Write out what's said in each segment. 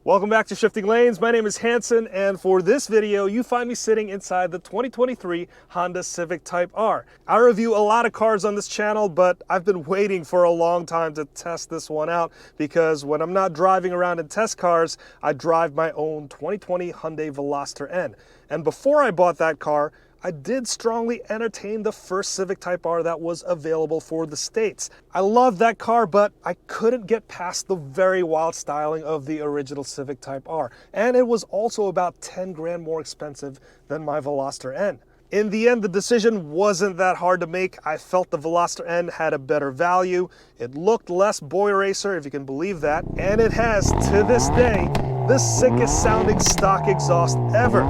Welcome back to Shifting Lanes. My name is Hanson, and for this video, you find me sitting inside the 2023 Honda Civic Type R. I review a lot of cars on this channel, but I've been waiting for a long time to test this one out because when I'm not driving around in test cars, I drive my own 2020 Hyundai Veloster N. And before I bought that car, I did strongly entertain the first Civic Type R that was available for the States. I loved that car, but I couldn't get past the very wild styling of the original Civic Type R. And it was also about 10 grand more expensive than my Veloster N. In the end, the decision wasn't that hard to make. I felt the Veloster N had a better value. It looked less boy racer, if you can believe that. And it has, to this day, the sickest sounding stock exhaust ever.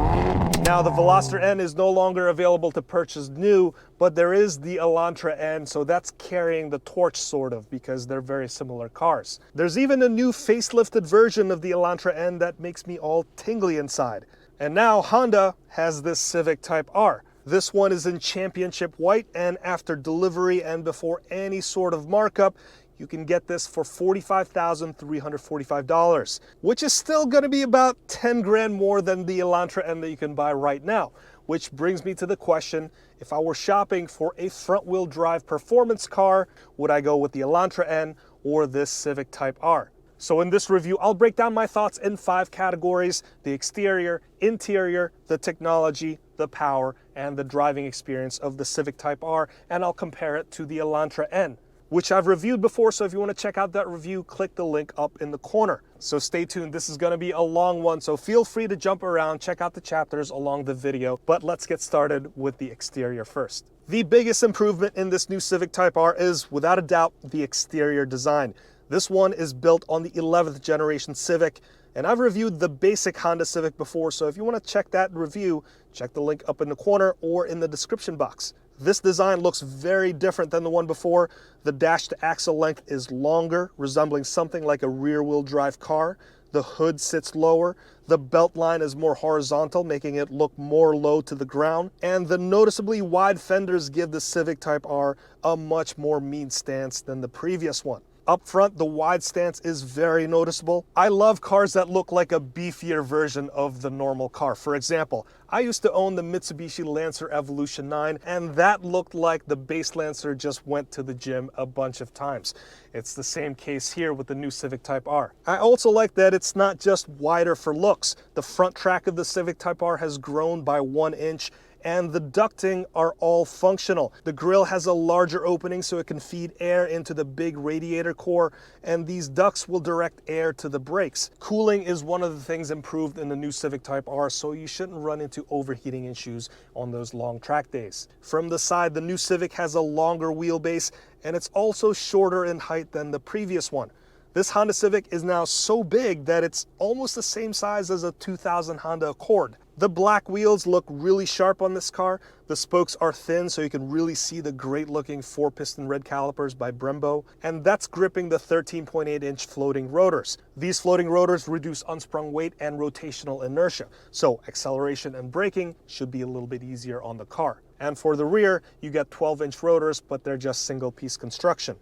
Now, the Veloster N is no longer available to purchase new, but there is the Elantra N, so that's carrying the torch sort of, because they're very similar cars. There's even a new facelifted version of the Elantra N that makes me all tingly inside. And now Honda has this Civic Type R. This one is in championship white, and after delivery and before any sort of markup, you can get this for $45,345, which is still going to be about 10 grand more than the Elantra N that you can buy right now. Which brings me to the question, if I were shopping for a front-wheel drive performance car, would I go with the Elantra N or this Civic Type R? So in this review, I'll break down my thoughts in 5 categories: the exterior, interior, the technology, the power, and the driving experience of the Civic Type R, and I'll compare it to the Elantra N, which I've reviewed before, so if you want to check out that review, click the link up in the corner. So stay tuned, this is going to be a long one, so feel free to jump around, check out the chapters along the video, but let's get started with the exterior first. The biggest improvement in this new Civic Type R is, without a doubt, the exterior design. This one is built on the 11th generation Civic, and I've reviewed the basic Honda Civic before, so if you want to check that review, check the link up in the corner or in the description box. This design looks very different than the one before. The dash to axle length is longer, resembling something like a rear-wheel drive car. The hood sits lower. The belt line is more horizontal, making it look more low to the ground. And the noticeably wide fenders give the Civic Type R a much more mean stance than the previous one. Up front, the wide stance is very noticeable. I love cars that look like a beefier version of the normal car. For example, I used to own the Mitsubishi Lancer Evolution 9, and that looked like the base Lancer just went to the gym a bunch of times. It's the same case here with the new Civic Type R. I also like that it's not just wider for looks. The front track of the Civic Type R has grown by 1 inch, and the ducting are all functional. The grille has a larger opening so it can feed air into the big radiator core, and these ducts will direct air to the brakes. Cooling is one of the things improved in the new Civic Type R, so you shouldn't run into overheating issues on those long track days. From the side, the new Civic has a longer wheelbase, and it's also shorter in height than the previous one. This Honda Civic is now so big that it's almost the same size as a 2000 Honda Accord. The black wheels look really sharp on this car. The spokes are thin so you can really see the great looking 4-piston red calipers by Brembo, and that's gripping the 13.8-inch floating rotors. These floating rotors reduce unsprung weight and rotational inertia, so acceleration and braking should be a little bit easier on the car. And for the rear, you get 12-inch rotors, but they're just single-piece construction.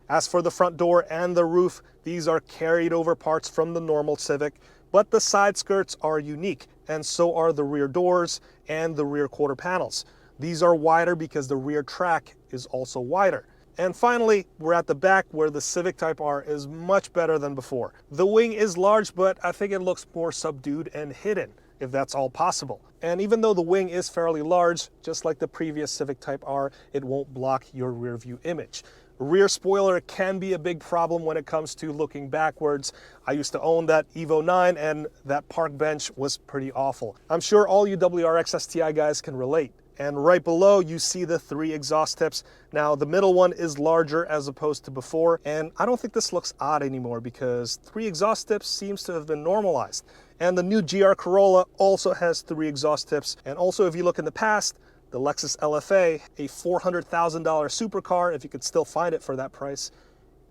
As for the front door and the roof, these are carried over parts from the normal Civic, but the side skirts are unique, and so are the rear doors and the rear quarter panels. These are wider because the rear track is also wider. And finally, we're at the back where the Civic Type R is much better than before. The wing is large, but I think it looks more subdued and hidden, if that's all possible. And even though the wing is fairly large, just like the previous Civic Type R, it won't block your rear view image. Rear spoiler can be a big problem when it comes to looking backwards. I used to own that Evo 9 and that park bench was pretty awful. I'm sure all you WRX STI guys can relate. And right below you see the 3 exhaust tips. Now the middle one is larger as opposed to before, and I don't think this looks odd anymore because 3 exhaust tips seems to have been normalized. And the new GR Corolla also has 3 exhaust tips, and also if you look in the past, the Lexus LFA, a $400,000 supercar, if you could still find it for that price,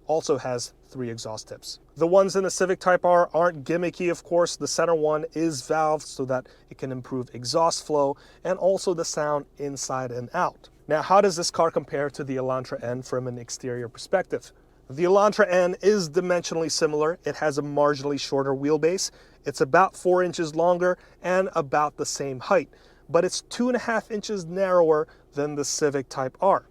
also has 3 exhaust tips. The ones in the Civic Type R aren't gimmicky, of course. The center one is valved so that it can improve exhaust flow and also the sound inside and out. Now, how does this car compare to the Elantra N from an exterior perspective? The Elantra N is dimensionally similar. It has a marginally shorter wheelbase. It's about 4 inches longer and about the same height, but it's 2.5 inches narrower than the Civic Type R.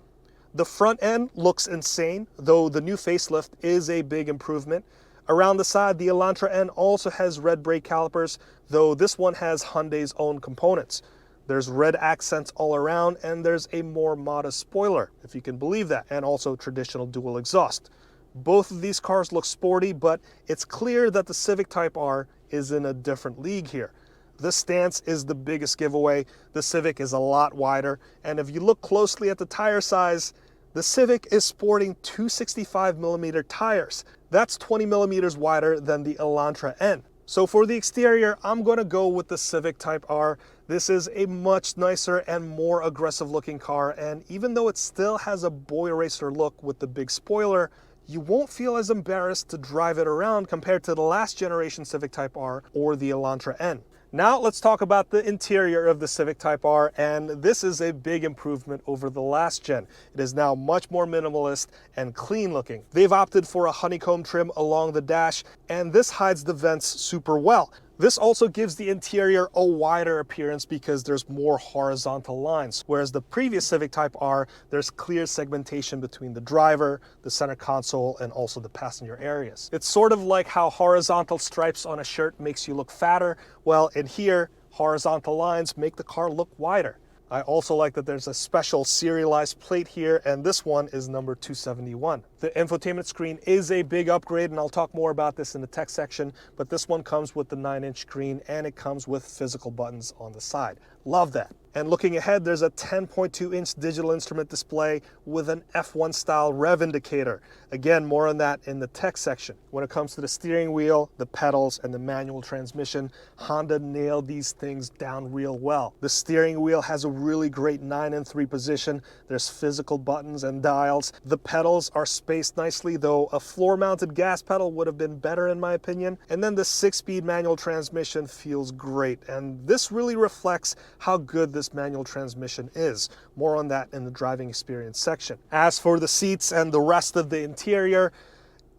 The front end looks insane, though the new facelift is a big improvement. Around the side, the Elantra N also has red brake calipers, though this one has Hyundai's own components. There's red accents all around, and there's a more modest spoiler, if you can believe that, and also traditional dual exhaust. Both of these cars look sporty, but it's clear that the Civic Type R is in a different league here. The stance is the biggest giveaway. The Civic is a lot wider, and if you look closely at the tire size, the Civic is sporting 265mm tires. That's 20mm wider than the Elantra N. So for the exterior, I'm going to go with the Civic Type R. This is a much nicer and more aggressive looking car, and even though it still has a boy racer look with the big spoiler, you won't feel as embarrassed to drive it around compared to the last generation Civic Type R or the Elantra N. Now let's talk about the interior of the Civic Type R, and this is a big improvement over the last gen. It is now much more minimalist and clean looking. They've opted for a honeycomb trim along the dash, and this hides the vents super well. This also gives the interior a wider appearance because there's more horizontal lines, whereas the previous Civic Type R, there's clear segmentation between the driver, the center console, and also the passenger areas. It's sort of like how horizontal stripes on a shirt makes you look fatter. Well, in here, horizontal lines make the car look wider. I also like that there's a special serialized plate here, and this one is number 271. The infotainment screen is a big upgrade, and I'll talk more about this in the tech section, but this one comes with the 9-inch screen, and it comes with physical buttons on the side. Love that. And looking ahead, there's a 10.2-inch digital instrument display with an F1 style rev indicator. Again, more on that in the tech section. When it comes to the steering wheel, the pedals, and the manual transmission, Honda nailed these things down real well. The steering wheel has a really great 9-3 position. There's physical buttons and dials. The pedals are spaced nicely, though a floor-mounted gas pedal would have been better in my opinion. And then the 6-speed manual transmission feels great, and this really reflects how good this manual transmission is. More on that in the driving experience section. As for the seats and the rest of the interior,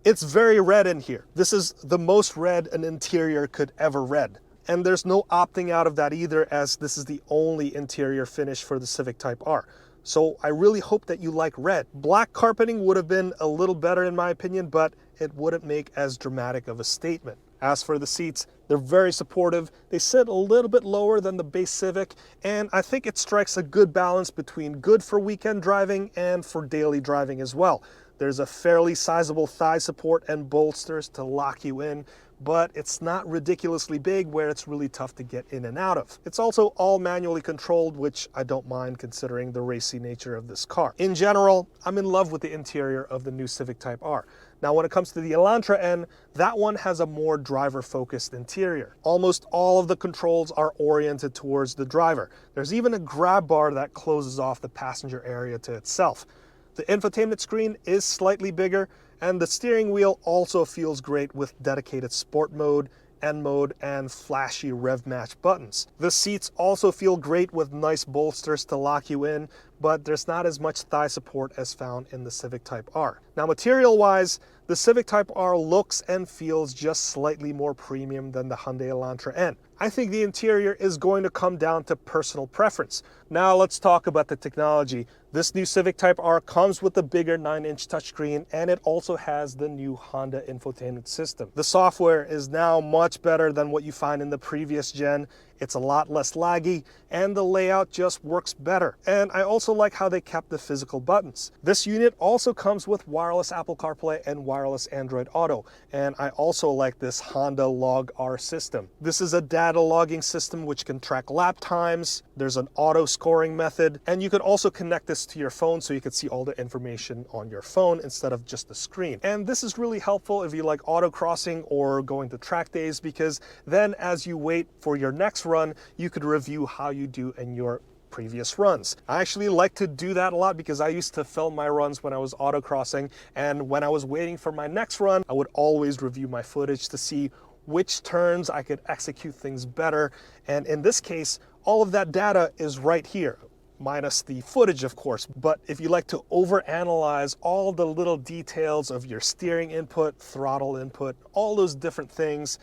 it's very red in here. This is the most red an interior could ever read. And there's no opting out of that either, as this is the only interior finish for the Civic Type R. So I really hope that you like red. Black carpeting would have been a little better in my opinion, but it wouldn't make as dramatic of a statement. As for the seats, they're very supportive. They sit a little bit lower than the base Civic, and I think it strikes a good balance between good for weekend driving and for daily driving as well. There's a fairly sizable thigh support and bolsters to lock you in, but it's not ridiculously big where it's really tough to get in and out of. It's also all manually controlled, which I don't mind considering the racy nature of this car. In general, I'm in love with the interior of the new Civic Type R. Now, when it comes to the Elantra N, that one has a more driver-focused interior. Almost all of the controls are oriented towards the driver. There's even a grab bar that closes off the passenger area to itself. The infotainment screen is slightly bigger, and the steering wheel also feels great with dedicated sport mode, N mode, and flashy rev match buttons. The seats also feel great with nice bolsters to lock you in, but there's not as much thigh support as found in the Civic Type R. Now, material-wise, the Civic Type R looks and feels just slightly more premium than the Hyundai Elantra N. I think the interior is going to come down to personal preference. Now let's talk about the technology. This new Civic Type R comes with a bigger 9-inch touchscreen, and it also has the new Honda infotainment system. The software is now much better than what you find in the previous gen. It's a lot less laggy, and the layout just works better. And I also like how they kept the physical buttons. This unit also comes with wireless Apple CarPlay and wireless Android Auto, and I also like this Honda Log R system. This is a data logging system which can track lap times. There's an auto scoring method, and you could also connect this to your phone so you can see all the information on your phone instead of just the screen. And this is really helpful if you like autocrossing or going to track days, because then as you wait for your next run, you could review how you do in your previous runs. I actually like to do that a lot because I used to film my runs when I was autocrossing, and when I was waiting for my next run, I would always review my footage to see which turns I could execute things better. And in this case, all of that data is right here. minus the footage, of course. But if you like to overanalyze all the little details of your steering input, throttle input, all those different things,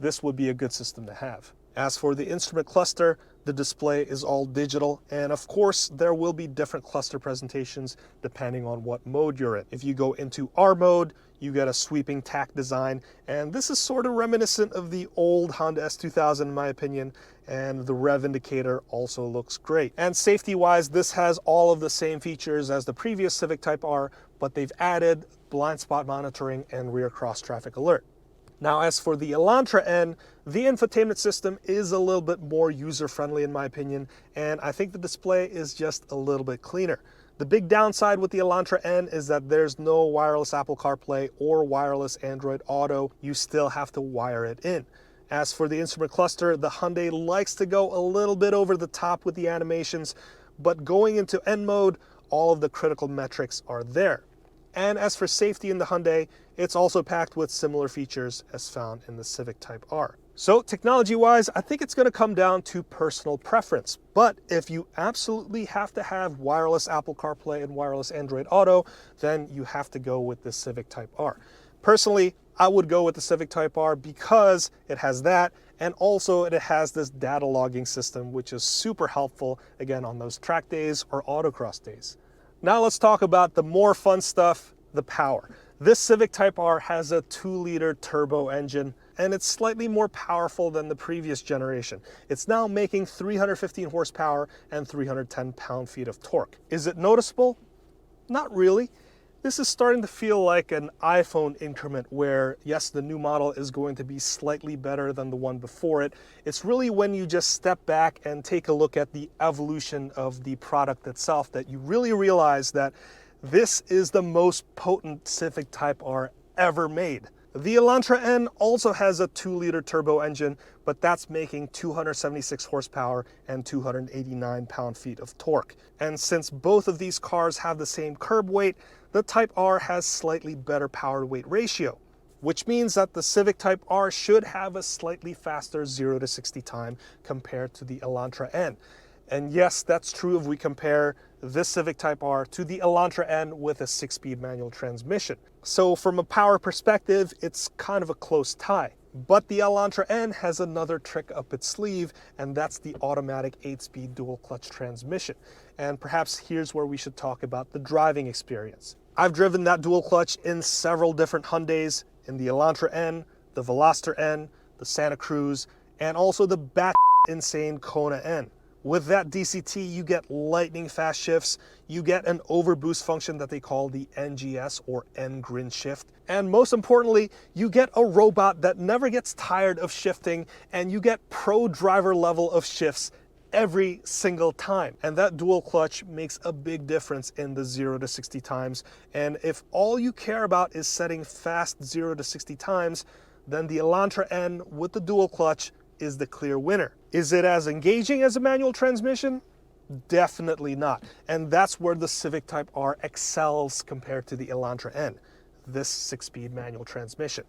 this would be a good system to have. As for the instrument cluster, the display is all digital, and of course there will be different cluster presentations depending on what mode you're in. If you go into R mode, you get a sweeping tack design, and this is sort of reminiscent of the old Honda S2000 in my opinion, and the rev indicator also looks great. And safety-wise, this has all of the same features as the previous Civic Type R, but they've added blind spot monitoring and rear cross traffic alert. Now, as for the Elantra N, the infotainment system is a little bit more user-friendly in my opinion, and I think the display is just a little bit cleaner. The big downside with the Elantra N is that there's no wireless Apple CarPlay or wireless Android Auto. You still have to wire it in. As for the instrument cluster, the Hyundai likes to go a little bit over the top with the animations, but going into N mode, all of the critical metrics are there. And as for safety in the Hyundai, it's also packed with similar features as found in the Civic Type R. So technology-wise, I think it's going to come down to personal preference. But if you absolutely have to have wireless Apple CarPlay and wireless Android Auto, then you have to go with the Civic Type R. Personally, I would go with the Civic Type R because it has that, and also it has this data logging system, which is super helpful, again, on those track days or autocross days. Now let's talk about the more fun stuff, the power. This Civic Type R has a 2-liter turbo engine, and it's slightly more powerful than the previous generation. It's now making 315 horsepower and 310 pound-feet of torque. Is it noticeable? Not really. This is starting to feel like an iPhone increment where, yes, the new model is going to be slightly better than the one before it. It's really when you just step back and take a look at the evolution of the product itself that you really realize that this is the most potent Civic Type R ever made. The Elantra N also has a 2-liter turbo engine, but that's making 276 horsepower and 289 pound-feet of torque. And since both of these cars have the same curb weight, the Type R has slightly better power-to-weight ratio, which means that the Civic Type R should have a slightly faster 0 to 60 time compared to the Elantra N. And yes, that's true if we compare this Civic Type R to the Elantra N with a 6-speed manual transmission. So from a power perspective, it's kind of a close tie. But the Elantra N has another trick up its sleeve, and that's the automatic 8-speed dual clutch transmission. And perhaps here's where we should talk about the driving experience. I've driven that dual clutch in several different Hyundais, in the Elantra N, the Veloster N, the Santa Cruz, and also the insane Kona N. With that DCT, you get lightning fast shifts, you get an overboost function that they call the NGS or N-grin shift, and most importantly, you get a robot that never gets tired of shifting, and you get pro driver level of shifts every single time. And that dual clutch makes a big difference in the 0 to 60 times, and if all you care about is setting fast 0 to 60 times, then the Elantra N with the dual clutch is the clear winner. Is it as engaging as a manual transmission? Definitely not. And that's where the Civic Type R excels compared to the Elantra N, this 6-speed manual transmission.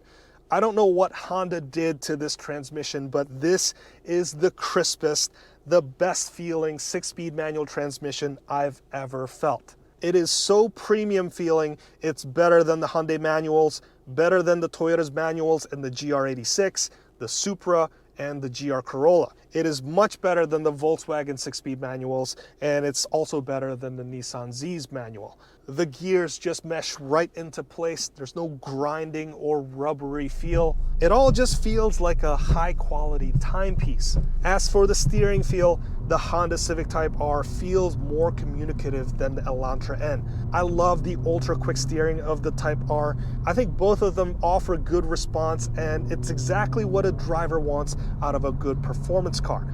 I don't know what Honda did to this transmission, but this is the crispest, the best feeling 6-speed manual transmission I've ever felt. It is so premium feeling. It's better than the Hyundai manuals, better than the Toyota's manuals and the GR86, the Supra, and the GR Corolla. It is much better than the Volkswagen 6-speed manuals, and it's also better than the Nissan Z's manual. The gears just mesh right into place. There's no grinding or rubbery feel. It all just feels like a high-quality timepiece. As for the steering feel, the Honda Civic Type R feels more communicative than the Elantra N. I love the ultra-quick steering of the Type R. I think both of them offer good response, and it's exactly what a driver wants out of a good performance car.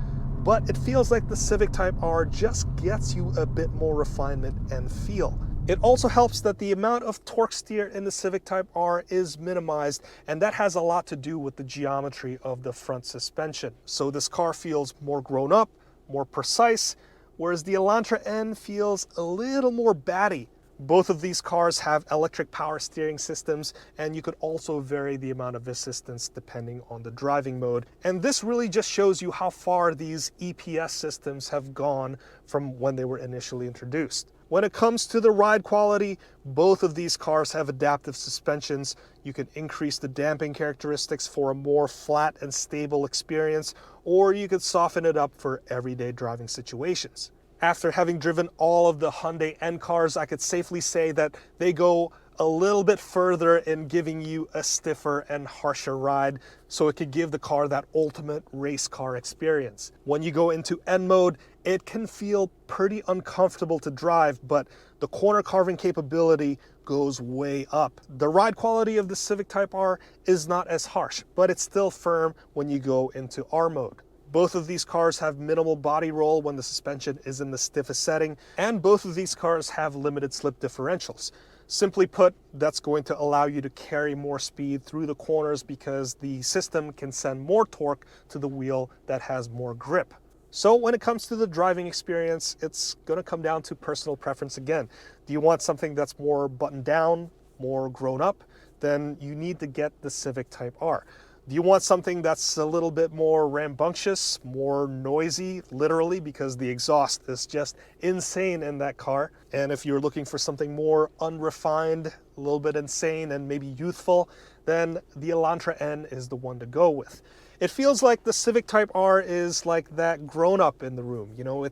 But it feels like the Civic Type R just gets you a bit more refinement and feel. It also helps that the amount of torque steer in the Civic Type R is minimized, and that has a lot to do with the geometry of the front suspension. So this car feels more grown up, more precise, whereas the Elantra N feels a little more batty, Both of these cars have electric power steering systems, and you could also vary the amount of assistance depending on the driving mode. And this really just shows you how far these EPS systems have gone from when they were initially introduced. When it comes to the ride quality, both of these cars have adaptive suspensions. You can increase the damping characteristics for a more flat and stable experience, or you could soften it up for everyday driving situations. After having driven all of the Hyundai N cars, I could safely say that they go a little bit further in giving you a stiffer and harsher ride, so it could give the car that ultimate race car experience. When you go into N mode, it can feel pretty uncomfortable to drive, but the corner carving capability goes way up. The ride quality of the Civic Type R is not as harsh, but it's still firm when you go into R mode. Both of these cars have minimal body roll when the suspension is in the stiffest setting, and both of these cars have limited slip differentials. Simply put, that's going to allow you to carry more speed through the corners because the system can send more torque to the wheel that has more grip. So when it comes to the driving experience, it's going to come down to personal preference again. Do you want something that's more buttoned down, more grown up? Then you need to get the Civic Type R. Do you want something that's a little bit more rambunctious, more noisy, literally, because the exhaust is just insane in that car? And if you're looking for something more unrefined, a little bit insane and maybe youthful, then the Elantra N is the one to go with. It feels like the Civic Type R is like that grown-up in the room. You know,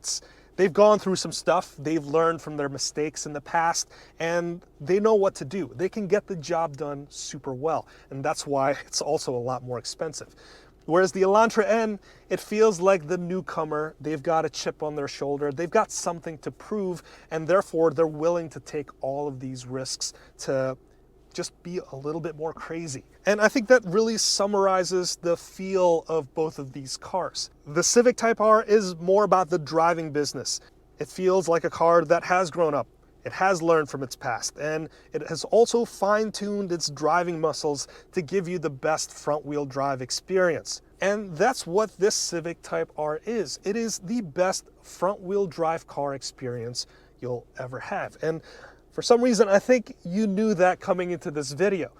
they've gone through some stuff, they've learned from their mistakes in the past, and they know what to do. They can get the job done super well, and that's why it's also a lot more expensive. Whereas the Elantra N, it feels like the newcomer. They've got a chip on their shoulder, they've got something to prove, and therefore they're willing to take all of these risks to just be a little bit more crazy. And I think that really summarizes the feel of both of these cars. The Civic Type R is more about the driving business. It feels like a car that has grown up. It has learned from its past, and it has also fine-tuned its driving muscles to give you the best front-wheel drive experience. And that's what this Civic Type R is. It is the best front-wheel drive car experience you'll ever have. And for some reason, I think you knew that coming into this video.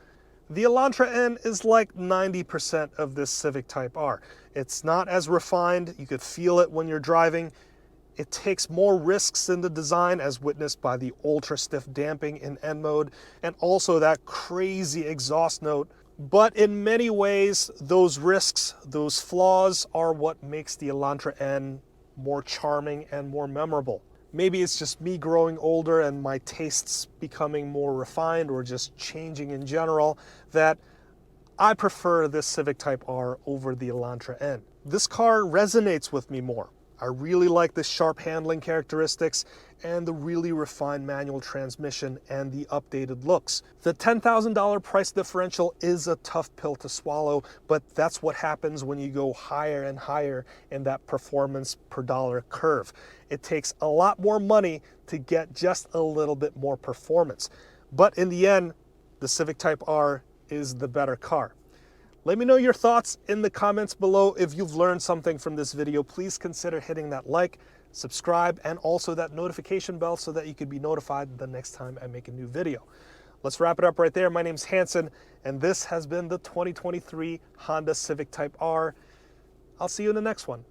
The Elantra N is like 90% of this Civic Type R. It's not as refined. You could feel it when you're driving. It takes more risks in the design, as witnessed by the ultra stiff damping in N mode, and also that crazy exhaust note. But in many ways, those risks, those flaws are what makes the Elantra N more charming and more memorable. Maybe it's just me growing older and my tastes becoming more refined, or just changing in general, that I prefer this Civic Type R over the Elantra N. This car resonates with me more. I really like the sharp handling characteristics and the really refined manual transmission and the updated looks. The $10,000 price differential is a tough pill to swallow, but that's what happens when you go higher and higher in that performance per dollar curve. It takes a lot more money to get just a little bit more performance. But in the end, the Civic Type R is the better car. Let me know your thoughts in the comments below. If you've learned something from this video, please consider hitting that like, subscribe, and also that notification bell so that you can be notified the next time I make a new video. Let's wrap it up right there. My name's Hanson, and this has been the 2023 Honda Civic Type R. I'll see you in the next one.